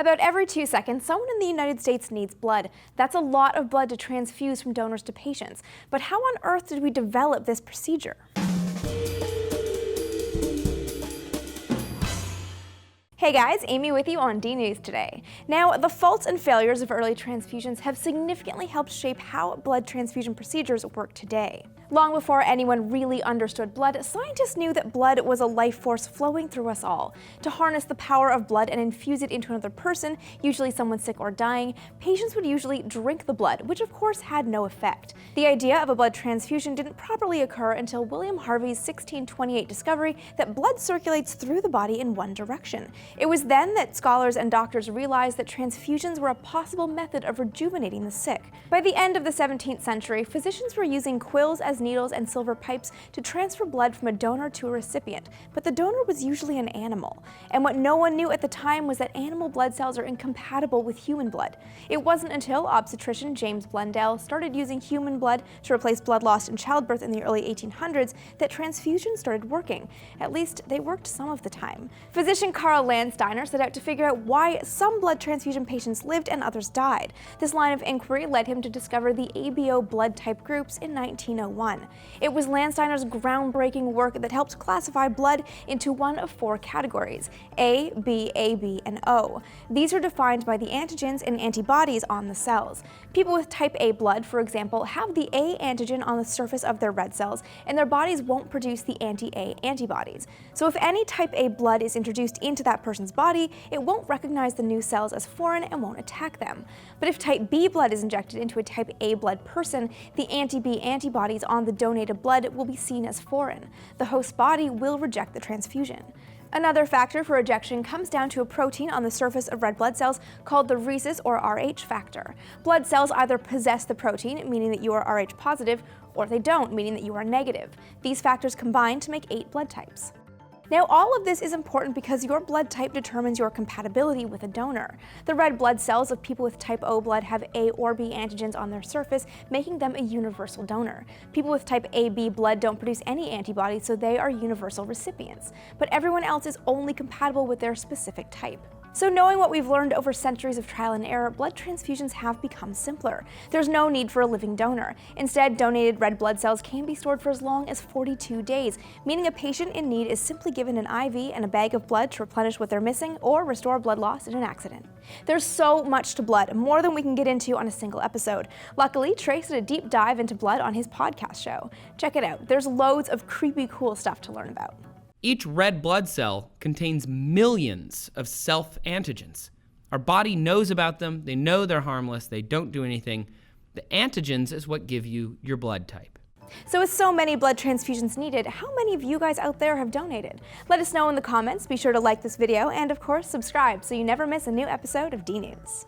About every 2 seconds, someone in the United States needs blood. That's a lot of blood to transfuse from donors to patients. But how on earth did we develop this procedure? Hey guys, Amy with you on DNews today. Now, the faults and failures of early transfusions have significantly helped shape how blood transfusion procedures work today. Long before anyone really understood blood, scientists knew that blood was a life force flowing through us all. To harness the power of blood and infuse it into another person, usually someone sick or dying, patients would usually drink the blood, which of course had no effect. The idea of a blood transfusion didn't properly occur until William Harvey's 1628 discovery that blood circulates through the body in one direction. It was then that scholars and doctors realized that transfusions were a possible method of rejuvenating the sick. By the end of the 17th century, physicians were using quills as needles and silver pipes to transfer blood from a donor to a recipient, but the donor was usually an animal. And what no one knew at the time was that animal blood cells are incompatible with human blood. It wasn't until obstetrician James Blundell started using human blood to replace blood lost in childbirth in the early 1800s that transfusions started working. At least they worked some of the time. Physician Karl Landsteiner set out to figure out why some blood transfusion patients lived and others died. This line of inquiry led him to discover the ABO blood type groups in 1901. It was Landsteiner's groundbreaking work that helped classify blood into one of 4 categories: A, B, AB, and O. These are defined by the antigens and antibodies on the cells. People with type A blood, for example, have the A antigen on the surface of their red cells, and their bodies won't produce the anti-A antibodies. So if any type A blood is introduced into that person's body, it won't recognize the new cells as foreign and won't attack them. But if type B blood is injected into a type A blood person, the anti-B antibodies on the donated blood will be seen as foreign. The host body will reject the transfusion. Another factor for rejection comes down to a protein on the surface of red blood cells called the rhesus or Rh factor. Blood cells either possess the protein, meaning that you are Rh positive, or they don't, meaning that you are negative. These factors combine to make 8 blood types. Now, all of this is important because your blood type determines your compatibility with a donor. The red blood cells of people with type O blood have A or B antigens on their surface, making them a universal donor. People with type AB blood don't produce any antibodies, so they are universal recipients. But everyone else is only compatible with their specific type. So knowing what we've learned over centuries of trial and error, blood transfusions have become simpler. There's no need for a living donor. Instead, donated red blood cells can be stored for as long as 42 days, meaning a patient in need is simply given an IV and a bag of blood to replenish what they're missing or restore blood lost in an accident. There's so much to blood, more than we can get into on a single episode. Luckily, Trace did a deep dive into blood on his podcast show. Check it out. There's loads of creepy cool stuff to learn about. Each red blood cell contains millions of self-antigens. Our body knows about them, they know they're harmless, they don't do anything. The antigens is what give you your blood type. So with so many blood transfusions needed, how many of you guys out there have donated? Let us know in the comments, be sure to like this video, and of course subscribe so you never miss a new episode of DNews.